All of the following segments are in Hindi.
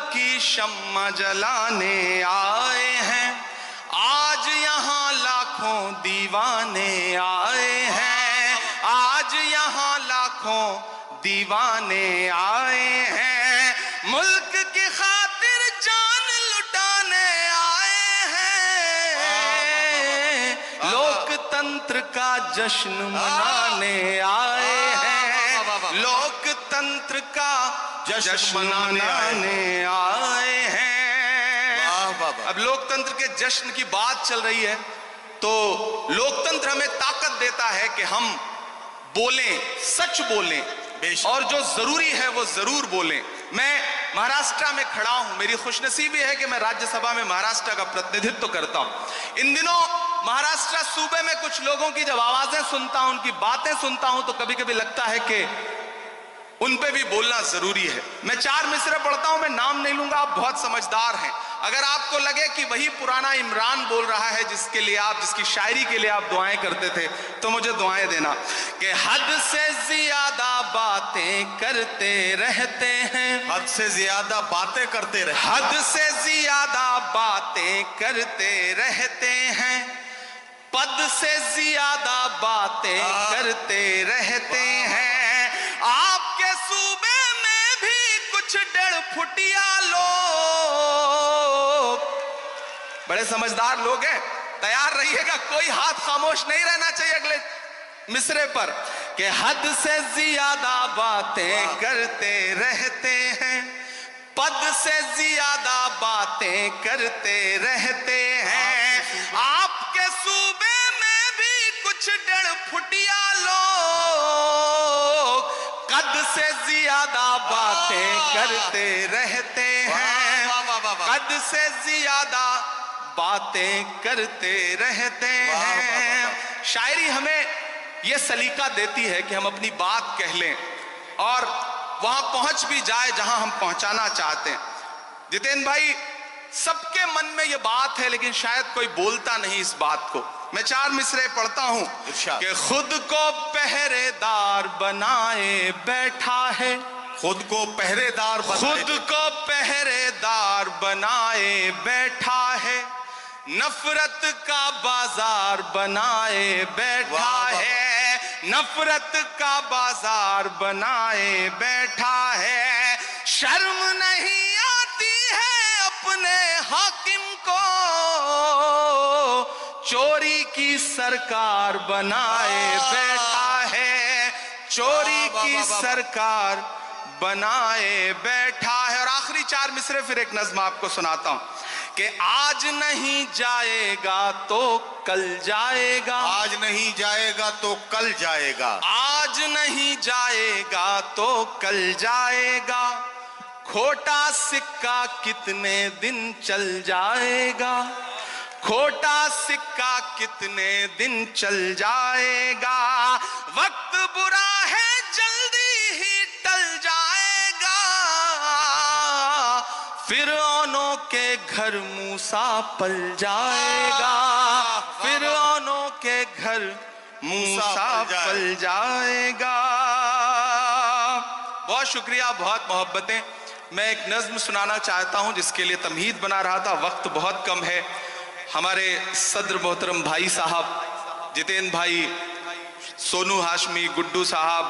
की शम्मा जलाने आए हैं, आज यहाँ लाखों दीवाने आए हैं, आज यहाँ लाखों दीवाने आए हैं, मुल्क की खातिर जान लुटाने आए हैं, लोकतंत्र का जश्न मनाने आए हैं, लोकतंत्र का जश्न मनाने आए हैं। अब लोकतंत्र के जश्न की बात चल रही है तो लोकतंत्र हमें ताकत देता है कि हम बोलें, सच बोलें और जो जरूरी है वो जरूर बोलें। मैं महाराष्ट्र में खड़ा हूं, मेरी खुशनसीबी है कि मैं राज्यसभा में महाराष्ट्र का प्रतिनिधित्व करता हूं। इन दिनों महाराष्ट्र सूबे में कुछ लोगों की जब आवाजें सुनता हूं, उनकी बातें सुनता हूं तो कभी कभी लगता है कि उन पे भी बोलना जरूरी है। मैं 4 मिसरे पढ़ता हूं, मैं नाम नहीं लूंगा, आप बहुत समझदार हैं। अगर आपको लगे कि वही पुराना इमरान बोल रहा है जिसके लिए आप, जिसकी शायरी के लिए आप दुआएं करते थे, तो मुझे दुआएं देना कि हद से ज्यादा बातें करते रहते हैं, हद से ज्यादा बातें करते रहते, हद से ज्यादा बातें करते रहते हैं, पद से ज्यादा बातें करते रहते हैं। आपके सूबे में भी कुछ 1.5 फुटिया लोग, बड़े समझदार लोग हैं, तैयार रहिएगा, कोई हाथ खामोश नहीं रहना चाहिए अगले मिसरे पर कि हद से ज्यादा बातें करते रहते हैं, पद से ज्यादा बातें करते रहते हैं। आपके सूबे में भी कुछ 1.5 फुटिया लोग कद से ज्यादा बातें करते रहते हैं, कद से ज्यादा बातें करते रहते हैं। शायरी हमें यह सलीका देती है कि हम अपनी बात कह लें और वहां पहुंच भी जाए जहां हम पहुंचाना चाहते हैं। जितेंद्र भाई, सबके मन में यह बात है लेकिन शायद कोई बोलता नहीं इस बात को। मैं 4 मिसरे पढ़ता हूं कि खुद को पहरेदार बनाए बैठा है, खुद को पहरेदार, खुद को पहरेदार बनाए बैठा है, नफरत का बाजार बनाए बैठा है, नफरत का बाजार बनाए बैठा है। शर्म नहीं आती है अपने हाकिम को चोरी की सरकार बनाए बैठा है, चोरी की सरकार बनाए बैठा है। और आखिरी 4 मिसरे फिर एक नज्म आपको सुनाता हूं कि आज नहीं जाएगा तो कल जाएगा, आज नहीं जाएगा तो कल जाएगा, आज नहीं जाएगा तो कल जाएगा, खोटा सिक्का कितने दिन चल जाएगा, खोटा सिक्का कितने दिन चल जाएगा, वक्त बुरा है जल्दी ही टल जाएगा, फिरौनों के घर मूसा पल जाएगा, फिरौनों के घर मूसा पल जाएगा। बहुत शुक्रिया, बहुत मोहब्बतें। मैं एक नज्म सुनाना चाहता हूं जिसके लिए तमहीद बना रहा था, वक्त बहुत कम है। हमारे सदर मोहतरम भाई साहब जितेंद्र भाई, सोनू हाशमी, गुड्डू साहब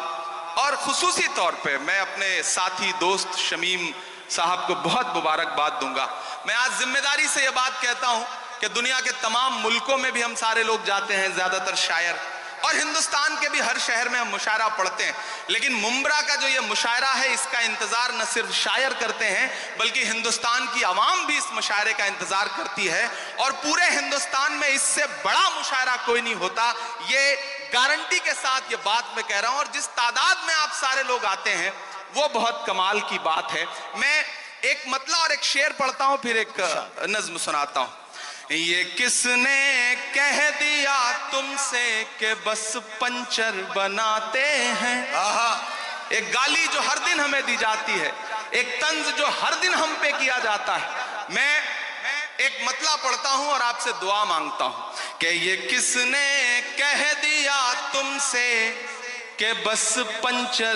और खुसूसी तौर पे मैं अपने साथी दोस्त शमीम साहब को बहुत मुबारकबाद दूंगा। मैं आज जिम्मेदारी से यह बात कहता हूं कि दुनिया के तमाम मुल्कों में भी हम सारे लोग जाते हैं, ज्यादातर शायर, और हिंदुस्तान के भी हर शहर में हम मुशायरा पढ़ते हैं, लेकिन मुंब्रा का जो ये मुशायरा है इसका इंतजार न सिर्फ शायर करते हैं बल्कि हिंदुस्तान की आवाम भी इस मुशायरे का इंतजार करती है। और पूरे हिंदुस्तान में इससे बड़ा मुशायरा कोई नहीं होता, ये गारंटी के साथ ये बात मैं कह रहा हूं। और जिस तादाद में आप सारे लोग आते हैं वो बहुत कमाल की बात है। मैं एक मतला और एक शेर पढ़ता हूं, फिर एक नज्म सुनाता हूं। ये किसने कह दिया तुमसे कि बस पंचर बनाते हैं, एक गाली जो हर दिन हमें दी जाती है, एक तंज जो हर दिन हम पे किया जाता है। मैं एक मतला पढ़ता हूं और आपसे दुआ मांगता हूं कि ये किसने कह दिया तुमसे कि बस पंचर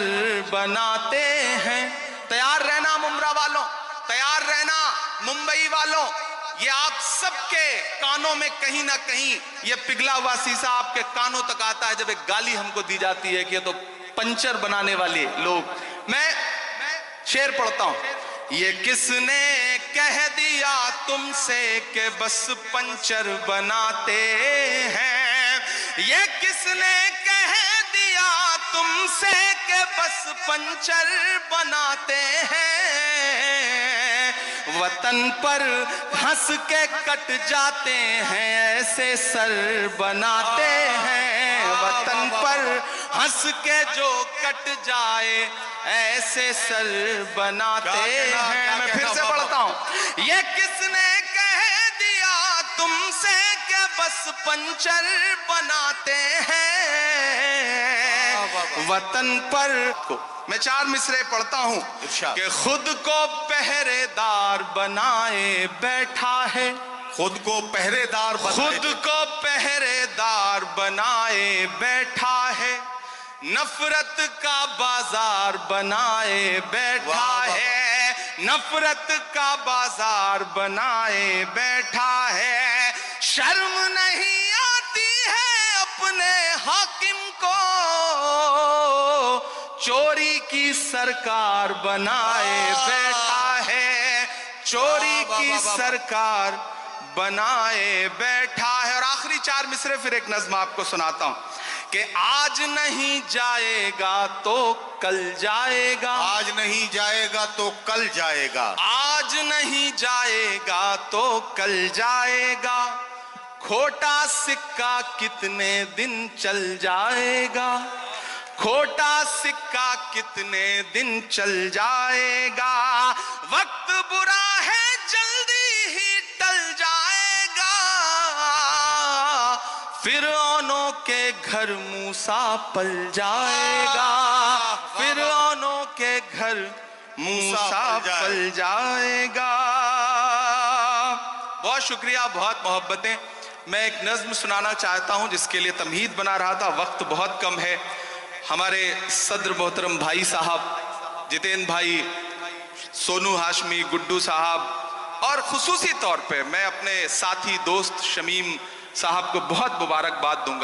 बनाते हैं। तैयार रहना मुमरा वालों, तैयार रहना मुंबई वालों, ये आप सबके कानों में कहीं ना कहीं ये पिघला हुआ शीशा आपके कानों तक आता है जब एक गाली हमको दी जाती है कि ये तो पंचर बनाने वाले लोग। मैं शेर पढ़ता हूं। ये किसने कह दिया तुमसे कि बस पंचर बनाते हैं, ये किसने कह दिया तुमसे कि बस पंचर बनाते हैं, वतन पर हंस के कट जाते हैं ऐसे सर बनाते हैं, वतन पर हंस के जो कट जाए ऐसे सर बनाते हैं। मैं फिर से पढ़ता हूं। ये किसने कह दिया तुमसे कि बस पंचर बनाते हैं, वतन पर मैं 4 मिसरे पढ़ता हूं कि खुद को पहरेदार बनाए बैठा है, खुद को पहरेदार खुद को पहरेदार बनाए बैठा है, नफरत का बाजार बनाए बैठा है, नफरत का बाजार बनाए बैठा है, शर्म नहीं आती है अपने हाकिम को चोरी की सरकार बनाए बैठा है, चोरी की सरकार बनाए बैठा है। और आखिरी 4 मिसरे फिर एक नज्म आपको सुनाता हूं कि आज नहीं जाएगा तो कल जाएगा, आज नहीं जाएगा तो कल जाएगा, आज नहीं जाएगा तो कल जाएगा, खोटा सिक्का कितने दिन चल जाएगा, खोटा सिक्का कितने दिन चल जाएगा, वक्त बुरा है जल्दी ही टल जाएगा, फिरौनों के घर मूसा पल जाएगा, फिरौनों के घर मूसा पल जाएगा। बहुत शुक्रिया, बहुत मोहब्बतें। मैं एक नज्म सुनाना चाहता हूं जिसके लिए तमहीद बना रहा था, वक्त बहुत कम है। हमारे सदर मोहतरम भाई साहब जितेंद्र भाई, सोनू हाशमी, गुड्डू साहब और खुसूसी तौर पे मैं अपने साथी दोस्त शमीम साहब को बहुत मुबारकबाद दूंगा।